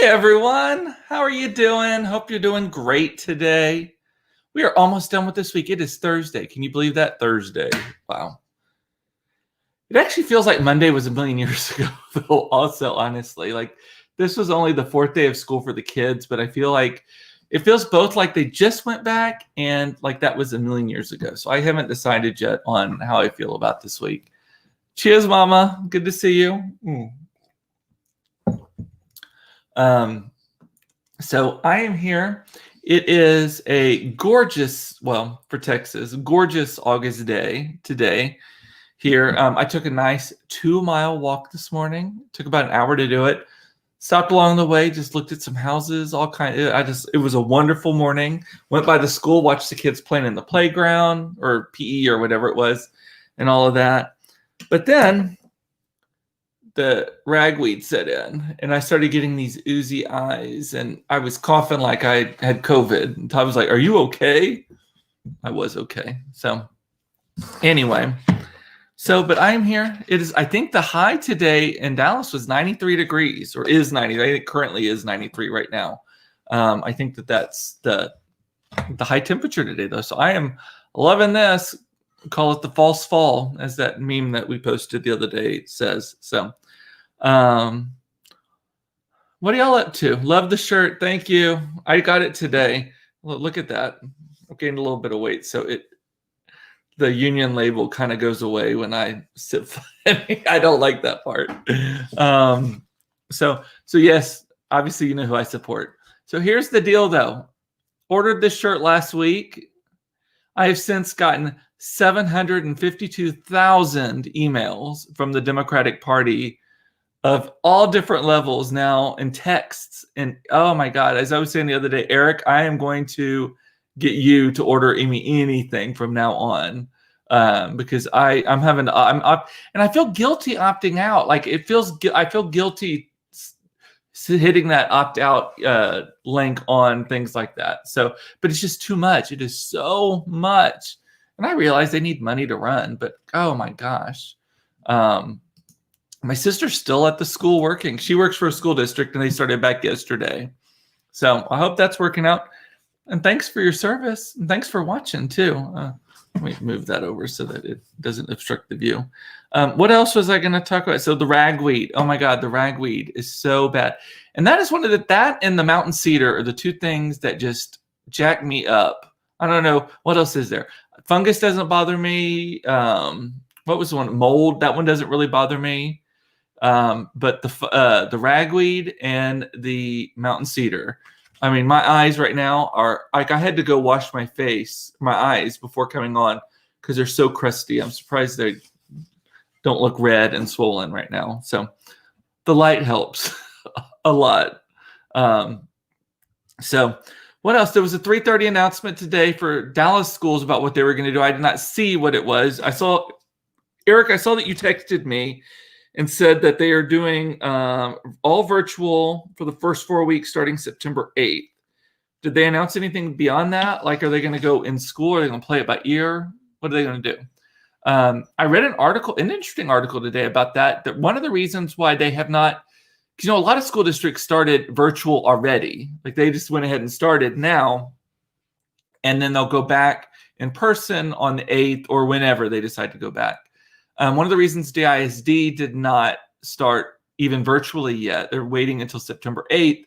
everyone. How are you doing? Hope you're doing great today. We are almost done with this week. It is Thursday. Can you believe that? Thursday. Wow. It actually feels like Monday was a million years ago, though, also, honestly. Like, this was only the fourth day of school for the kids, but I feel like it feels both like they just went back and like that was a million years ago. So I haven't decided yet on how I feel about this week. Cheers, Mama. Good to see you. So I am here. It is a gorgeous, well, for Texas, gorgeous August day today here. I took a nice 2-mile walk this morning. Took about an hour to do it. Stopped along the way, just looked at some houses, it was a wonderful morning. Went by the school, watched the kids playing in the playground or PE or whatever it was and all of that. But then the ragweed set in and I started getting these oozy eyes and I was coughing like I had COVID. And Todd was like, "Are you okay?" I was okay. So anyway, but I'm here. It is, I think the high today in Dallas was 93 degrees or is 90. I think currently is 93 right now. I think that's the high temperature today though. So I am loving this. Call it the false fall, as that meme that we posted the other day says. So what are y'all up to? Love the shirt. Thank you. I got it today. Look at that. I gained a little bit of weight. So the union label kind of goes away when I sit flat. I don't like that part. So yes, obviously you know who I support. So here's the deal though. Ordered this shirt last week. I have since gotten 752,000 emails from the Democratic Party of all different levels now and texts. And oh my God, as I was saying the other day, Eric, I am going to get you to order me anything from now on because I'm up and I feel guilty opting out. Like I feel guilty hitting that opt out link on things like that. So, but it's just too much. It is so much. And I realize they need money to run, but oh my gosh. My sister's still at the school working. She works for a school district and they started back yesterday. So I hope that's working out. And thanks for your service. And thanks for watching too. Let me move that over so that it doesn't obstruct the view. What else was I going to talk about? So the ragweed. Oh my God, the ragweed is so bad. And that is that and the mountain cedar are the two things that just jack me up. I don't know. What else is there? Fungus doesn't bother me. What was the one? Mold. That one doesn't really bother me. But the ragweed and the mountain cedar. I mean, my eyes right now are like I had to go wash my eyes before coming on because they're so crusty. I'm surprised they don't look red and swollen right now. So the light helps a lot. So what else? There was a 3:30 announcement today for Dallas schools about what they were going to do. I did not see what it was. Eric, I saw that you texted me and said that they are doing all virtual for the first 4 weeks starting September 8th. Did they announce anything beyond that? Like, are they going to go in school? Are they going to play it by ear? What are they going to do? I read an interesting article today about that one of the reasons why they have not, because, a lot of school districts started virtual already. Like, they just went ahead and started now, and then they'll go back in person on the 8th or whenever they decide to go back. One of the reasons DISD did not start even virtually yet, they're waiting until September 8th,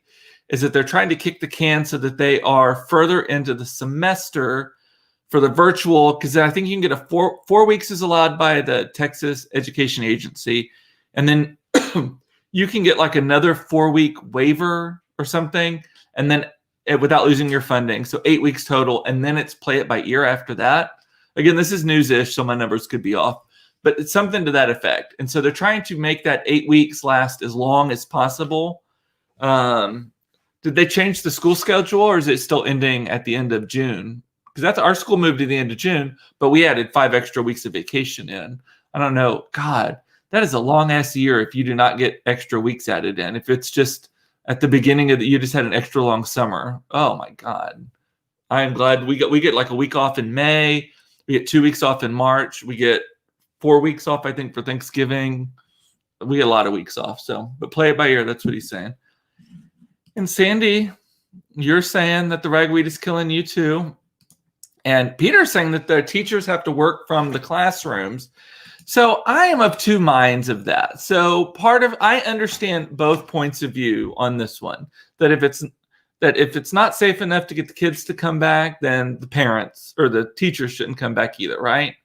is that they're trying to kick the can so that they are further into the semester for the virtual, because I think you can get four weeks is allowed by the Texas Education Agency, and then you can get like another 4-week waiver or something, and then without losing your funding. So 8 weeks total, and then it's play it by ear after that. Again, this is news-ish, so my numbers could be off. But it's something to that effect. And so they're trying to make that 8 weeks last as long as possible. Did they change the school schedule or is it still ending at the end of June? Because our school moved to the end of June, but we added 5 extra weeks of vacation in. I don't know. God, that is a long ass year if you do not get extra weeks added in. If it's just at the beginning of you just had an extra long summer. Oh my God. I am glad we get like a week off in May. We get 2 weeks off in March. We get 4 weeks off, I think, for Thanksgiving. We get a lot of weeks off. So, but play it by ear. That's what he's saying. And Sandy, you're saying that the ragweed is killing you too. And Peter's saying that the teachers have to work from the classrooms. So I am of two minds of that. So I understand both points of view on this one. That if it's not safe enough to get the kids to come back, then the parents or the teachers shouldn't come back either, right?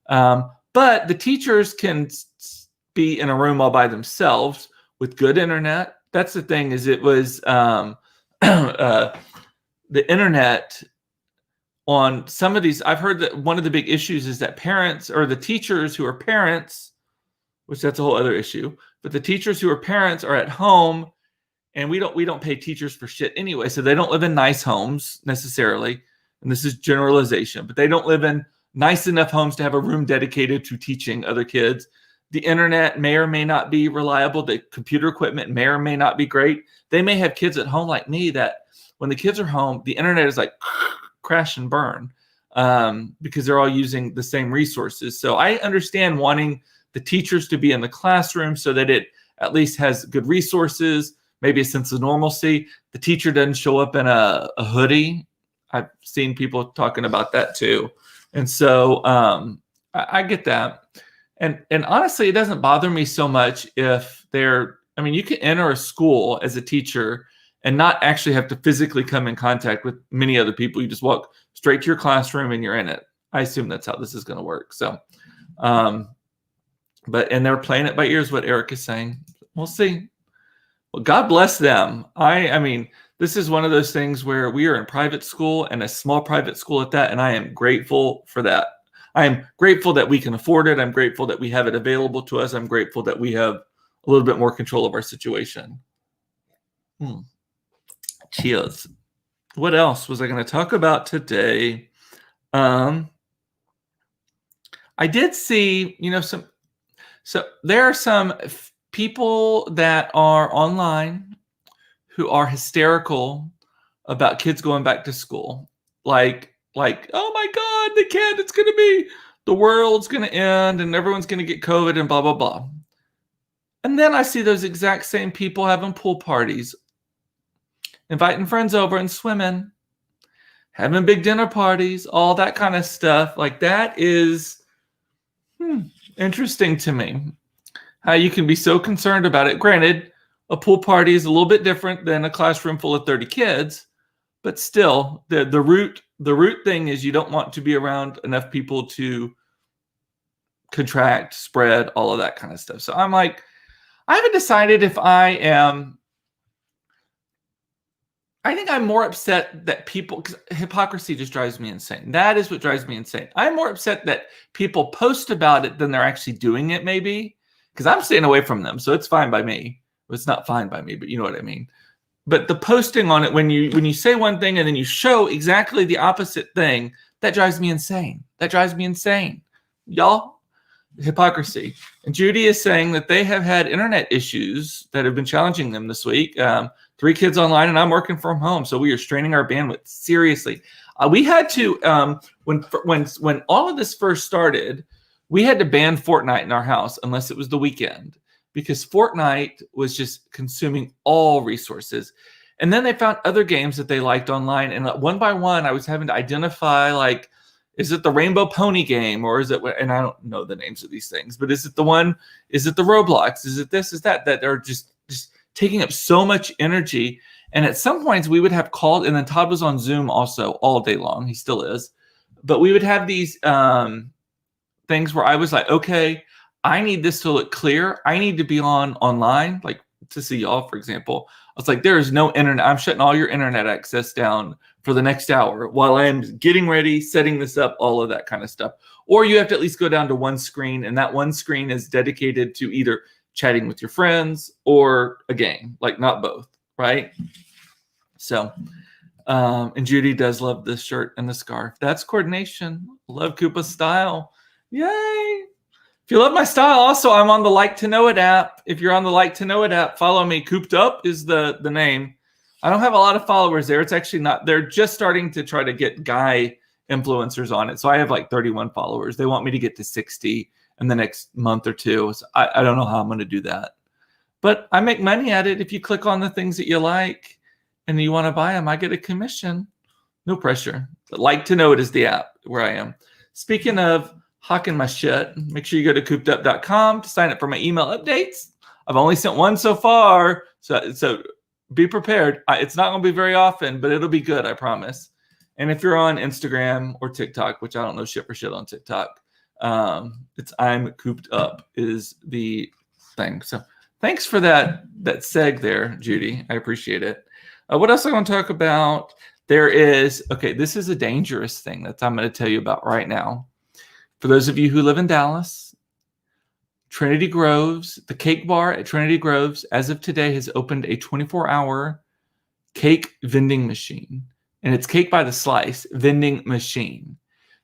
But the teachers can be in a room all by themselves with good internet. That's the thing, is it was the internet on some of these. I've heard that one of the big issues is that parents or the teachers who are parents, which that's a whole other issue, but the teachers who are parents are at home, and we don't pay teachers for shit anyway. So they don't live in nice homes necessarily. And this is generalization, but they don't live in nice enough homes to have a room dedicated to teaching other kids. The internet may or may not be reliable. The computer equipment may or may not be great. They may have kids at home like me that when the kids are home, the internet is like crash and burn because they're all using the same resources. So I understand wanting the teachers to be in the classroom so that it at least has good resources, maybe a sense of normalcy. The teacher doesn't show up in a hoodie. I've seen people talking about that too. And so I get that. And honestly, it doesn't bother me so much if you can enter a school as a teacher and not actually have to physically come in contact with many other people. You just walk straight to your classroom and you're in it. I assume that's how this is going to work. So, and they're playing it by ear is what Eric is saying. We'll see. Well, God bless them. I mean, this is one of those things where we are in private school, and a small private school at that, and I am grateful for that. I am grateful that we can afford it. I'm grateful that we have it available to us. I'm grateful that we have a little bit more control of our situation. Cheers. What else was I going to talk about today? I did see, so there are some people that are online who are hysterical about kids going back to school. Like, oh my God, they can't, the world's going to end and everyone's going to get COVID and blah, blah, blah. And then I see those exact same people having pool parties, inviting friends over and swimming, having big dinner parties, all that kind of stuff. Like, that is interesting to me, how you can be so concerned about it. Granted, a pool party is a little bit different than a classroom full of 30 kids, but still, the root thing is you don't want to be around enough people to contract, spread, all of that kind of stuff. So I'm like, I haven't decided if I think I'm more upset that people, because hypocrisy just drives me insane. That is what drives me insane. I'm more upset that people post about it than they're actually doing it, maybe, because I'm staying away from them. So it's fine by me. Well, it's not fine by me, but you know what I mean. But the posting on it, when you say one thing and then you show exactly the opposite thing, that drives me insane. That drives me insane. Y'all, hypocrisy. And Judy is saying that they have had internet issues that have been challenging them this week. 3 kids online, and I'm working from home, so we are straining our bandwidth seriously. We had to when all of this first started, we had to ban Fortnite in our house unless it was the weekend, because Fortnite was just consuming all resources. And then they found other games that they liked online, and one by one, I was having to identify, like, is it the Rainbow Pony game, or is it? And I don't know the names of these things, but is it the one? Is it the Roblox? Is it this? Is that? That are just taking up so much energy. And at some points we would have called, and then Todd was on Zoom also all day long. He still is. But we would have these things where I was like, okay, I need this to look clear. I need to be online, like to see y'all, for example. I was like, there is no internet. I'm shutting all your internet access down for the next hour while I'm getting ready, setting this up, all of that kind of stuff. Or you have to at least go down to one screen, and that one screen is dedicated to either chatting with your friends or a game, like not both, right? So, and Judy does love this shirt and the scarf. That's coordination. Love Koopa's style. Yay. If you love my style, also, I'm on the Like to Know It app. If you're on the Like to Know It app, follow me. Cooped Up is the name. I don't have a lot of followers there. It's actually not, they're just starting to try to get guy influencers on it. So I have like 31 followers. They want me to get to 60 in the next month or two. So I don't know how I'm going to do that. But I make money at it if you click on the things that you like. and you want to buy them, I get a commission. No pressure. But Like to Know It is the app where I am. Speaking of hawking my shit, make sure you go to coopedup.com to sign up for my email updates. I've only sent one so far, so be prepared. It's not going to be very often, but it'll be good, I promise. And if you're on Instagram or TikTok, which I don't know shit for shit on TikTok, it's I'm Cooped Up is the thing. So thanks for that seg there, Judy. I appreciate it. What else I want to talk about? This is a dangerous thing that I'm going to tell you about right now. For those of you who live in Dallas, Trinity Groves, the cake bar at Trinity Groves, as of today, has opened a 24-hour cake vending machine. And it's cake by the slice vending machine.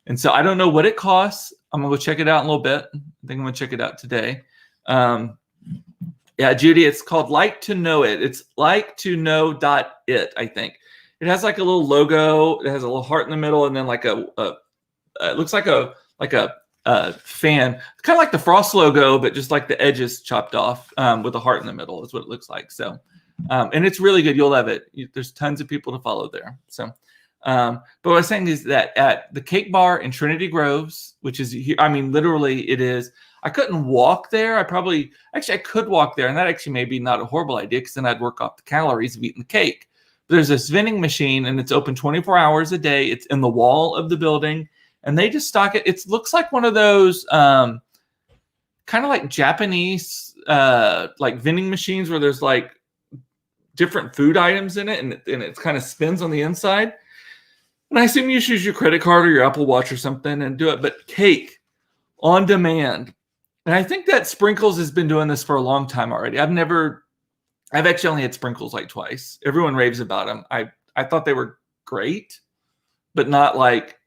And so I don't know what it costs. I'm going to go check it out in a little bit. I think I'm going to check it out today. Yeah, Judy, it's called Like to Know It. It's liketoknow.it, I think. It has like a little logo. It has a little heart in the middle, and then like it looks like a fan, kind of like the Frost logo, but just like the edges chopped off with a heart in the middle is what it looks like. So, and it's really good. You'll love it. There's tons of people to follow there. So, but what I was saying is that at the cake bar in Trinity Groves, which is here, I mean, literally it is. I couldn't walk there. I could walk there, and that actually may be not a horrible idea because then I'd work off the calories of eating the cake. There's this vending machine, and it's open 24 hours a day. It's in the wall of the building, and they just stock it. It looks like one of those kind of like Japanese like vending machines where there's like different food items in it, and it kind of spins on the inside. And I assume you should use your credit card or your Apple Watch or something and do it. But cake on demand. And I think that Sprinkles has been doing this for a long time already. I've actually only had Sprinkles like twice. Everyone raves about them. I thought they were great, but not like,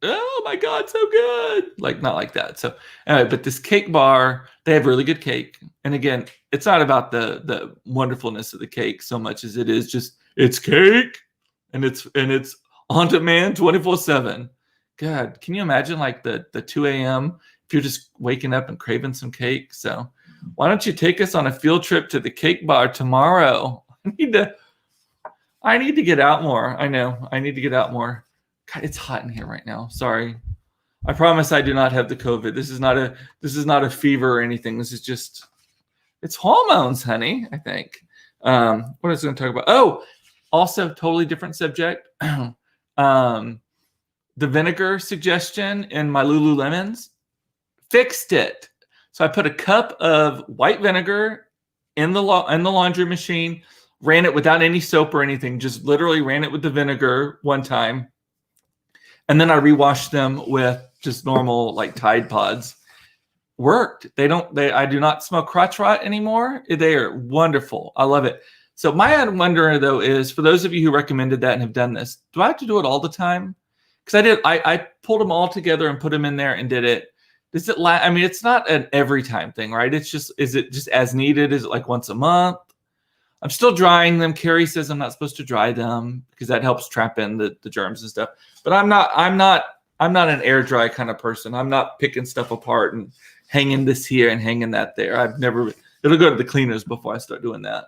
oh my God, so good. Like, not like that. So anyway, but this cake bar, they have really good cake. And again, it's not about the wonderfulness of the cake so much as it is just, it's cake and it's on demand 24/7. God, can you imagine like the 2 a.m. if you're just waking up and craving some cake? So why don't you take us on a field trip to the cake bar tomorrow? I need to get out more. I know. I need to get out more. God, it's hot in here right now. Sorry. I promise I do not have the COVID. This is not a fever or anything. This is just, it's hormones, honey, I think. What was I going to talk about? Oh, also totally different subject. The vinegar suggestion in my Lululemons fixed it. So I put a cup of white vinegar in the laundry machine, ran it without any soap or anything, just literally ran it with the vinegar one time. And then I rewashed them with just normal like Tide Pods. Worked. I do not smell crotch rot anymore. They are wonderful. I love it. So my wonder though is, for those of you who recommended that and have done this, do I have to do it all the time? Because I pulled them all together and put them in there and did it. Does it I mean, it's not an every time thing, right? Is it just as needed? Is it like once a month? I'm still drying them. Carrie says I'm not supposed to dry them because that helps trap in the germs and stuff. But I'm not an air dry kind of person. I'm not picking stuff apart and hanging this here and hanging that there. It'll go to the cleaners before I start doing that.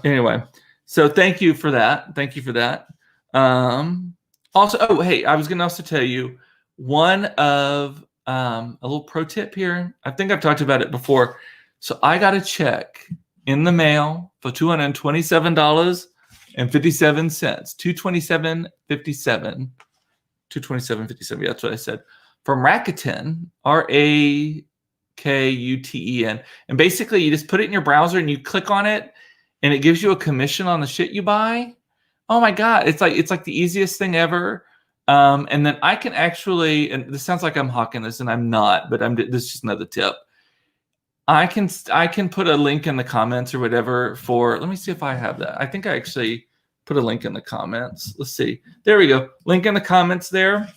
Anyway, so thank you for that. Also, hey, I was going to also tell you one of a little pro tip here. I think I've talked about it before. So I got a check in the mail for $227.57. $227.57. $227.57. That's what I said. From Rakuten, Rakuten. And basically you just put it in your browser and you click on it and it gives you a commission on the shit you buy. Oh my God. It's like the easiest thing ever. And then I can actually, and this sounds like I'm hawking this and I'm not, but this is just another tip. I can put a link in the comments or whatever let me see if I have that. I think I actually put a link in the comments. Let's see. There we go. Link in the comments there.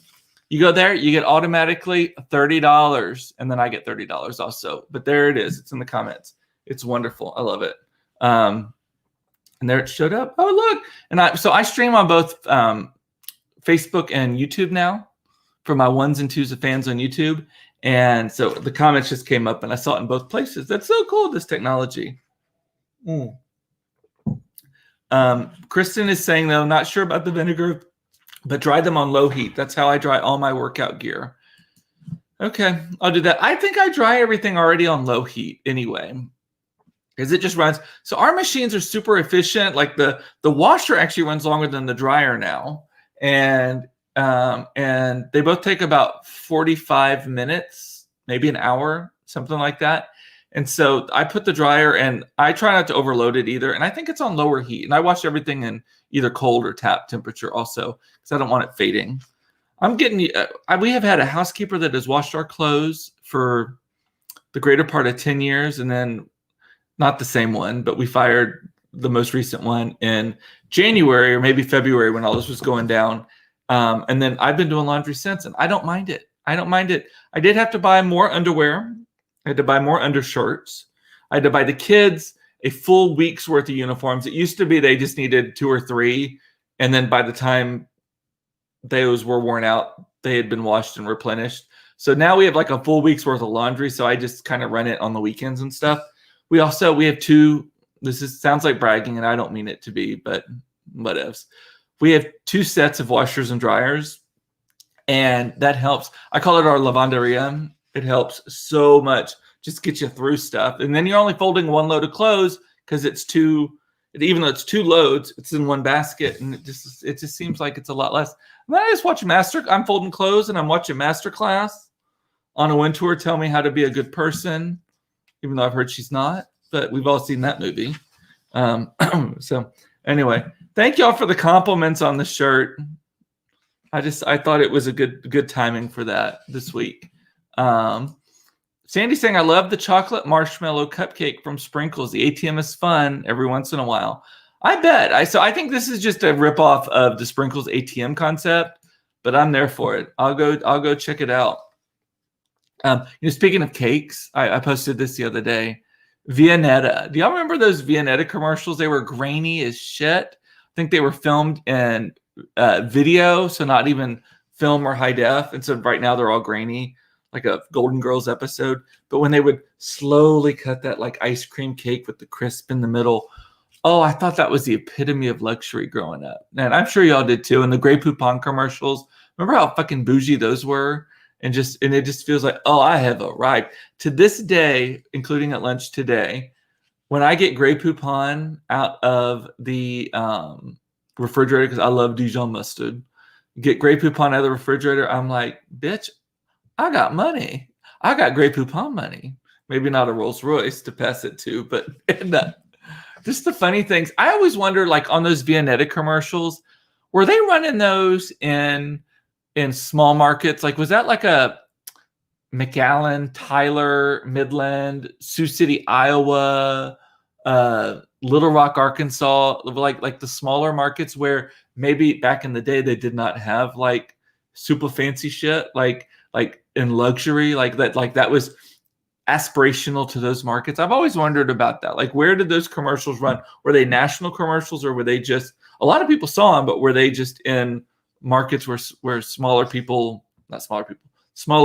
You go there, you get automatically $30, and then I get $30 also. But there it is. It's in the comments. It's wonderful. I love it. And there it showed up. Oh, look. And I stream on both Facebook and YouTube now for my ones and twos of fans on YouTube. And so the comments just came up and I saw it in both places. That's so cool, this technology. Mm. Kristen is saying, though, not sure about the vinegar, but dry them on low heat. That's how I dry all my workout gear. Okay, I'll do that. I think I dry everything already on low heat anyway, because it just runs. So our machines are super efficient. Like the washer actually runs longer than the dryer now, and they both take about 45 minutes, maybe an hour, something like that. And so I put the dryer, and I try not to overload it either. And I think it's on lower heat. And I wash everything in either cold or tap temperature also, because I don't want it fading. We have had a housekeeper that has washed our clothes for the greater part of 10 years. And then not the same one, but we fired the most recent one in January or maybe February when all this was going down. And then I've been doing laundry since, and I don't mind it. I don't mind it. I did have to buy more underwear. I had to buy more undershirts. I had to buy the kids a full week's worth of uniforms. It used to be they just needed 2 or 3. And then by the time those were worn out, they had been washed and replenished. So now we have like a full week's worth of laundry. So I just kind of run it on the weekends and stuff. We have 2, sounds like bragging, and I don't mean it to be, but whatevs. We have 2 sets of washers and dryers, and that helps. I call it our lavanderia. It helps so much. Just get you through stuff. And then you're only folding 1 load of clothes because even though it's 2 loads, it's in 1 basket, and it just seems like it's a lot less. And then I just watch I'm folding clothes, and I'm watching Masterclass on a Wintour tell me how to be a good person, even though I've heard she's not, but we've all seen that movie. So anyway, thank y'all for the compliments on the shirt. I thought it was a good timing for that this week. Sandy's saying, I love the chocolate marshmallow cupcake from Sprinkles. The ATM is fun every once in a while. I bet. I think this is just a ripoff of the Sprinkles ATM concept, but I'm there for it. I'll go check it out. Speaking of cakes, I posted this the other day. Viennetta. Do y'all remember those Viennetta commercials? They were grainy as shit. I think they were filmed in video, so not even film or high def. And so right now they're all grainy, like a Golden Girls episode. But when they would slowly cut that like ice cream cake with the crisp in the middle, oh, I thought that was the epitome of luxury growing up. And I'm sure y'all did too. And the Grey Poupon commercials, remember how fucking bougie those were? And it just feels like, oh, I have arrived. To this day, including at lunch today, when I get Grey Poupon out of the refrigerator, because I love Dijon mustard, get Grey Poupon out of the refrigerator, I'm like, bitch, I got money. I got Grey Poupon money. Maybe not a Rolls Royce to pass it to, but just the funny things. I always wonder, like on those Viennetta commercials, were they running those in small markets? Like, was that like a McAllen, Tyler, Midland, Sioux City, Iowa, Little Rock, Arkansas, like the smaller markets where maybe back in the day they did not have like super fancy shit, like in luxury, like that was aspirational to those markets. I've always wondered about that. Like, where did those commercials run? Were they national commercials, or were they just, a lot of people saw them, but were they just in markets where smaller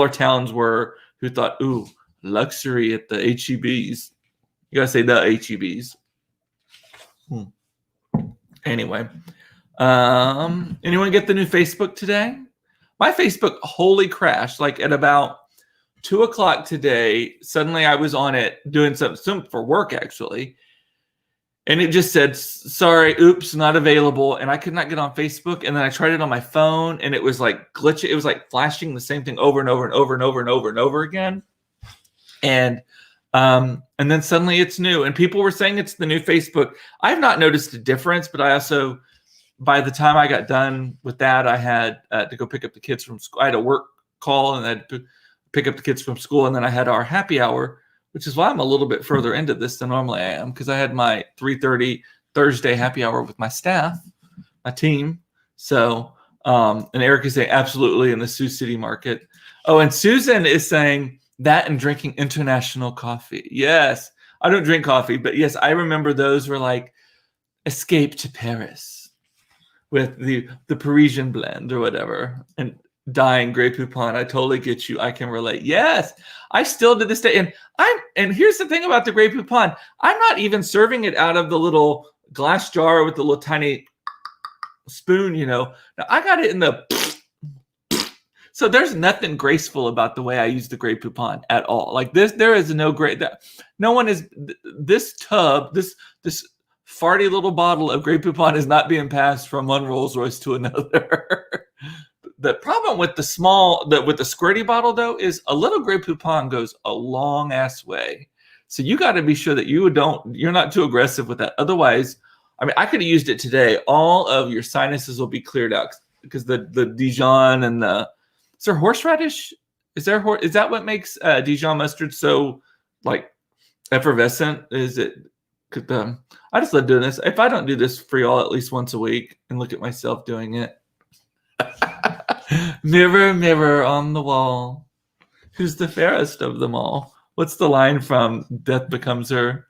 towns were, who thought, ooh, luxury at the HEBs. You gotta say the HEBs. Anyway, anyone get the new Facebook today? My Facebook wholly crashed. Like at about 2:00 today, suddenly I was on it doing something for work actually. And it just said, sorry, oops, not available. And I could not get on Facebook. And then I tried it on my phone, and it was like glitching. It was like flashing the same thing over and over and over and over and over and over again. And then suddenly it's new. And people were saying it's the new Facebook. I've not noticed a difference, but I also, by the time I got done with that, I had to go pick up the kids from school. I had a work call, and I had to pick up the kids from school. And then I had our happy hour, which is why I'm a little bit further into this than normally I am, because I had my 3:30 Thursday happy hour with my staff, my team. So, and Eric is saying absolutely in the Sioux City market. Oh, and Susan is saying that and drinking international coffee. Yes, I don't drink coffee, but yes, I remember those were like Escape to Paris with the Parisian blend or whatever. And dying Grey Poupon. I totally get you. I can relate. Yes, I still to this day. And here's the thing about the Grey Poupon. I'm not even serving it out of the little glass jar with the little tiny spoon, Now, I got it in the. So there's nothing graceful about the way I use the Grey Poupon at all. Like this, there is no great. No one is. This tub, this farty little bottle of Grey Poupon is not being passed from one Rolls Royce to another. The problem with the squirty bottle though is a little Grey Poupon goes a long ass way. So you got to be sure that you're not too aggressive with that. Otherwise, I mean, I could have used it today. All of your sinuses will be cleared out because the Dijon and is there horseradish? Is that what makes Dijon mustard so like effervescent? Is it? I just love doing this. If I don't do this for y'all at least once a week and look at myself doing it. Mirror, mirror on the wall, who's the fairest of them all? What's the line from Death Becomes Her?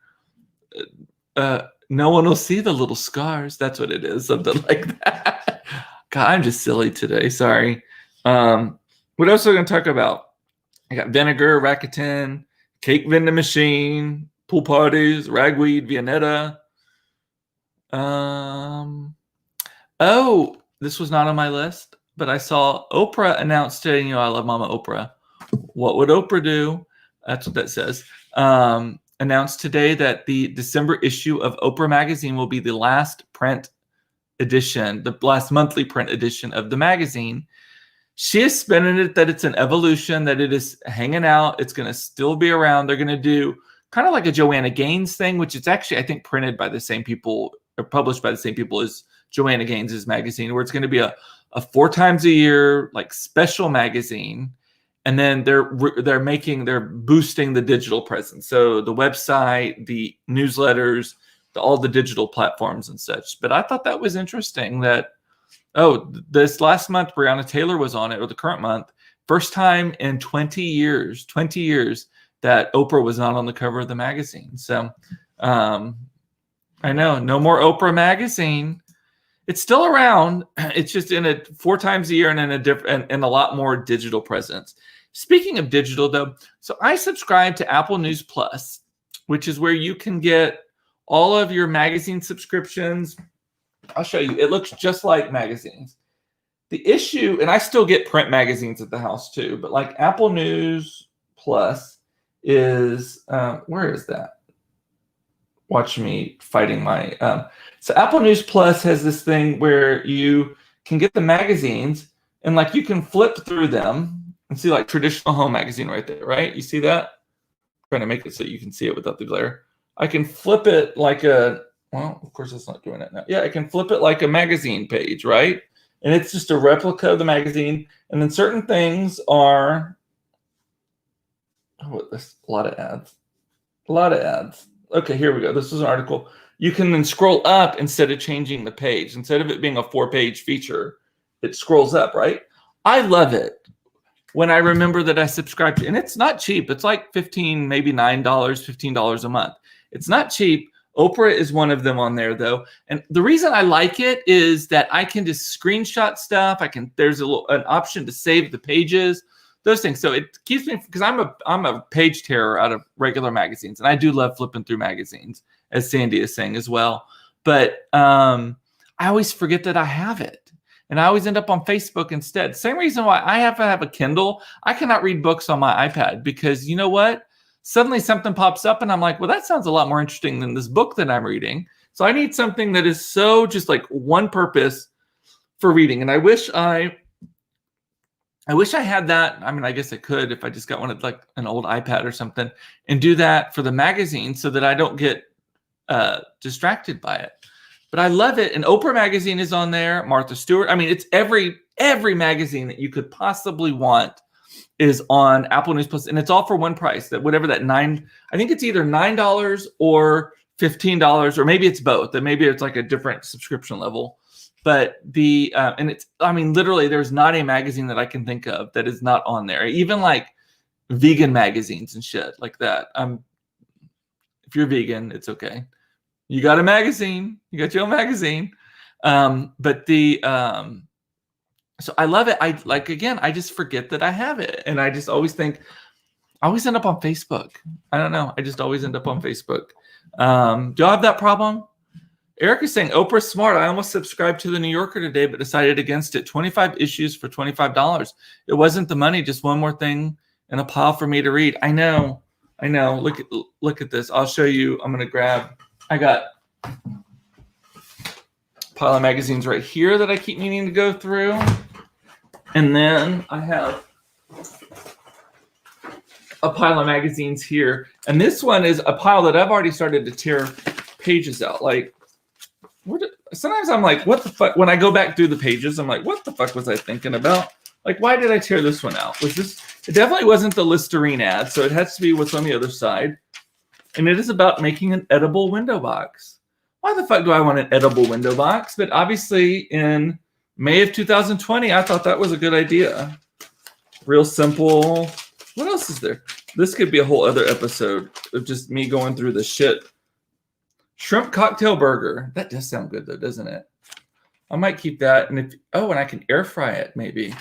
No one will see the little scars. That's what it is. Something like that. God, I'm just silly today. Sorry. What else are we going to talk about? I got vinegar, Rakuten, cake vending machine, pool parties, ragweed, Viennetta. Oh, this was not on my list, but I saw Oprah announce today, I love Mama Oprah. What would Oprah do? That's what that says. Announced today that the December issue of Oprah magazine will be the last print edition, the last monthly print edition of the magazine. She is spinning it that it's an evolution, that it is hanging out. It's going to still be around. They're going to do kind of like a Joanna Gaines thing, which is actually, I think, printed by the same people or published by the same people as Joanna Gaines's magazine, where it's going to be a 4 times a year, like special magazine. And then they're boosting the digital presence. So the website, the newsletters, all the digital platforms and such. But I thought that was interesting that, this last month, Breonna Taylor was on it, or the current month, first time in 20 years that Oprah was not on the cover of the magazine. So I know, no more Oprah magazine. It's still around. It's just in a 4 times a year and in a lot more digital presence. Speaking of digital, though, so I subscribe to Apple News Plus, which is where you can get all of your magazine subscriptions. I'll show you. It looks just like magazines. The issue, and I still get print magazines at the house too, but like Apple News Plus is, where is that? Watch me fighting my, so Apple News Plus has this thing where you can get the magazines and like you can flip through them and see like traditional home magazine right there, right? You see that? I'm trying to make it so you can see it without the glare. I can flip it like well, of course it's not doing it now. Yeah, I can flip it like a magazine page, right? And it's just a replica of the magazine. And then certain things are, there's a lot of ads. Okay, here we go. This is an article. You can then scroll up instead of changing the page. Instead of it being a 4-page feature, it scrolls up, right? I love it when I remember that I subscribe to, and it's not cheap. It's like $15, maybe $9, $15 a month. It's not cheap. Oprah is one of them on there, though. And the reason I like it is that I can just screenshot stuff. There's an option to save the pages, those things. So it keeps me, because I'm a page terror out of regular magazines, and I do love flipping through magazines, as Sandy is saying as well. But I always forget that I have it, and I always end up on Facebook instead. Same reason why I have to have a Kindle. I cannot read books on my iPad because you know what? Suddenly something pops up and I'm like, well, that sounds a lot more interesting than this book that I'm reading. So I need something that is so just like one purpose for reading. And I wish I had that. I mean, I guess I could if I just got one of like an old iPad or something and do that for the magazine so that I don't get distracted by it. But I love it. And Oprah magazine is on there. Martha Stewart. I mean, it's every magazine that you could possibly want is on Apple News Plus, and it's all for one price. That whatever that I think it's either $9 or $15, or maybe it's both. That maybe it's like a different subscription level. But and it's, I mean, literally, there's not a magazine that I can think of that is not on there. Even like vegan magazines and shit like that. If you're vegan, it's okay. You got a magazine. You got your own magazine. So I love it. I just forget that I have it. And I just always think, I always end up on Facebook. I don't know. I just always end up on Facebook. Do y'all have that problem? Eric is saying, Oprah's smart. I almost subscribed to the New Yorker today, but decided against it. 25 issues for $25. It wasn't the money, just one more thing in a pile for me to read. I know. Look at this. I'll show you. I'm going to grab. I got a pile of magazines right here that I keep meaning to go through. And then I have a pile of magazines here. And this one is a pile that I've already started to tear pages out. Like, sometimes I'm like, what the fuck? When I go back through the pages, I'm like, what the fuck was I thinking about? Like, why did I tear this one out? It definitely wasn't the Listerine ad, so it has to be what's on the other side. And it is about making an edible window box. Why the fuck do I want an edible window box? But obviously in May of 2020, I thought that was a good idea. Real simple. What else is there? This could be a whole other episode of just me going through the shit. Shrimp cocktail burger. That does sound good though, doesn't it? I might keep that. And I can air fry it maybe.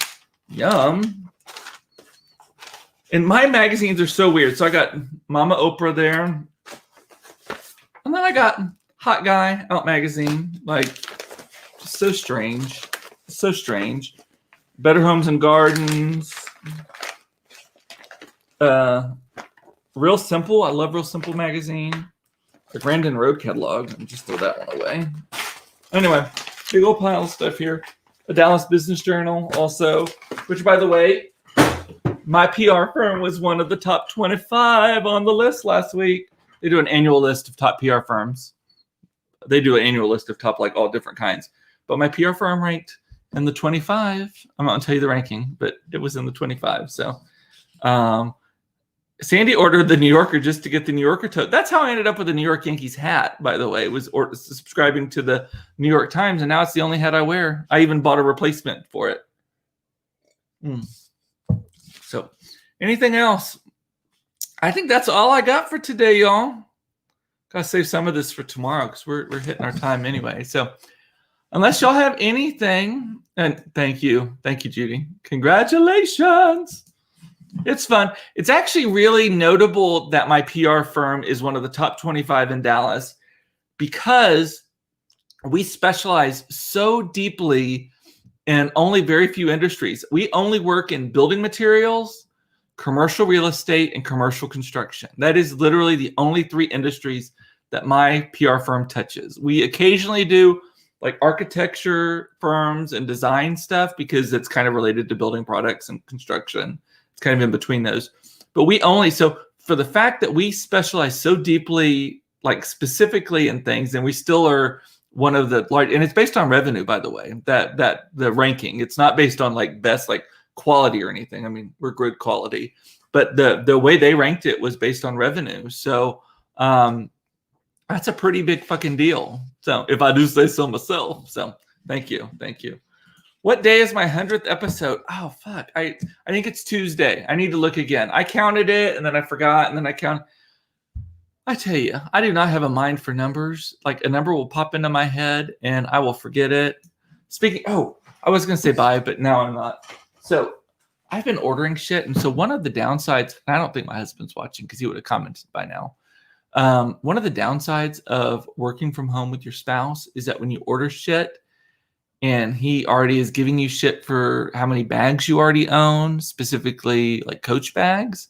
Yum. And my magazines are so weird. So I got Mama Oprah there. And then I got Hot Guy Out magazine. Like, just so strange. So strange. Better Homes and Gardens. Real Simple. I love Real Simple magazine. The Grandin Road catalog. I'll just throw that one away. Anyway, big old pile of stuff here. A Dallas Business Journal also, which, by the way, my PR firm was one of the top 25 on the list last week. They do an annual list of top PR firms. They do an annual list of top, like, all different kinds. But my PR firm ranked in the 25. I'm not going to tell you the ranking, but it was in the 25. So, Sandy ordered the New Yorker just to get the New Yorker tote. That's how I ended up with the New York Yankees hat, by the way. It was subscribing to the New York Times, and now it's the only hat I wear. I even bought a replacement for it. So, anything else? I think that's all I got for today, y'all. Gotta save some of this for tomorrow because we're hitting our time anyway. So, unless y'all have anything, and thank you, Judy. Congratulations. It's fun. It's actually really notable that my PR firm is one of the top 25 in Dallas because we specialize so deeply in only very few industries. We only work in building materials, commercial real estate, and commercial construction. That is literally the only three industries that my PR firm touches. We occasionally do like architecture firms and design stuff because it's kind of related to building products and construction. It's kind of in between those. But so for the fact that we specialize so deeply, like specifically in things, and we still are one of the large, and it's based on revenue, by the way, that the ranking. It's not based on like best like quality or anything. I mean, we're good quality, but the way they ranked it was based on revenue. So that's a pretty big fucking deal. So if I do say so myself. So thank you. What day is my 100th episode? Oh, fuck. I think it's Tuesday. I need to look again. I counted it, and then I forgot, and then I counted. I tell you, I do not have a mind for numbers. Like, a number will pop into my head, and I will forget it. I was going to say bye, but now I'm not. So I've been ordering shit, and so one of the downsides, and I don't think my husband's watching because he would have commented by now. One of the downsides of working from home with your spouse is that when you order shit, and he already is giving you shit for how many bags you already own, specifically like Coach bags.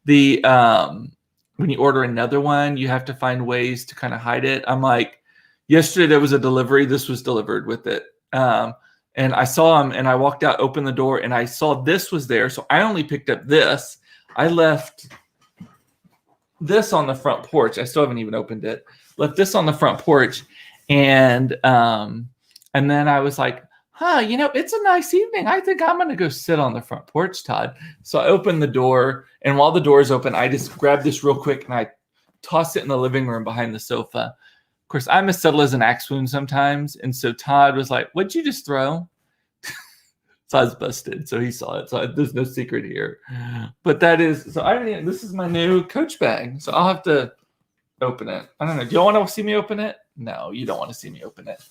When you order another one, you have to find ways to kind of hide it. I'm like, yesterday there was a delivery. This was delivered with it. And I saw him and I walked out, opened the door, and I saw this was there. So I only picked up this. I left this on the front porch. I still haven't even opened it. Left this on the front porch. And then I was like, it's a nice evening. I think I'm going to go sit on the front porch, Todd. So I opened the door, and while the door is open, I just grabbed this real quick, and I tossed it in the living room behind the sofa. Of course, I'm as subtle as an axe wound sometimes. And so Todd was like, what'd you just throw? So I was busted. So he saw it. So there's no secret here. But this is my new Coach bag. So I'll have to open it. I don't know. Do y'all want to see me open it? No, you don't want to see me open it.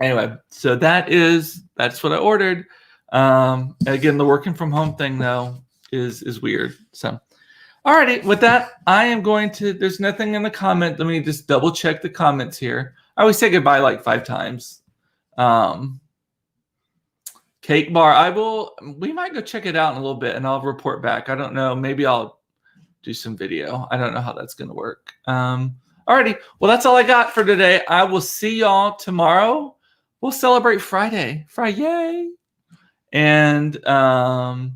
Anyway, so that's what I ordered. Again, the working from home thing though is weird. So, alrighty, with that, I am going to. There's nothing in the comment. Let me just double check the comments here. I always say goodbye like 5 times. Cake bar. We might go check it out in a little bit, and I'll report back. I don't know. Maybe I'll do some video. I don't know how that's going to work. Alrighty. Well, that's all I got for today. I will see y'all tomorrow. We'll celebrate Friday. Friday. And I'm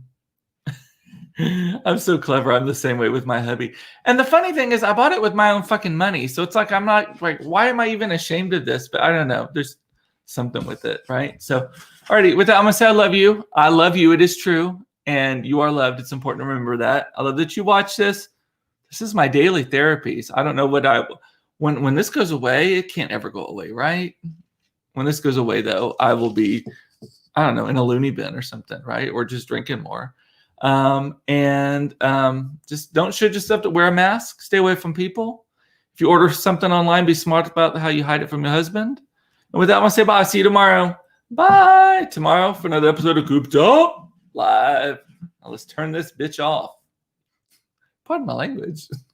so clever. I'm the same way with my hubby. And the funny thing is I bought it with my own fucking money. So it's like, I'm not like, why am I even ashamed of this? But I don't know. There's something with it, right? So, alrighty. With that, I'm going to say I love you. I love you. It is true. And you are loved. It's important to remember that. I love that you watch this. This is my daily therapies. I don't know what when this goes away, it can't ever go away, right? When this goes away, though, I will be, I don't know, in a loony bin or something, right? Or just drinking more. Just don't shoot yourself to wear a mask. Stay away from people. If you order something online, be smart about how you hide it from your husband. And with that, I want to say bye. See you tomorrow. Bye. Tomorrow for another episode of Cooped Up Live. Now let's turn this bitch off. Pardon my language.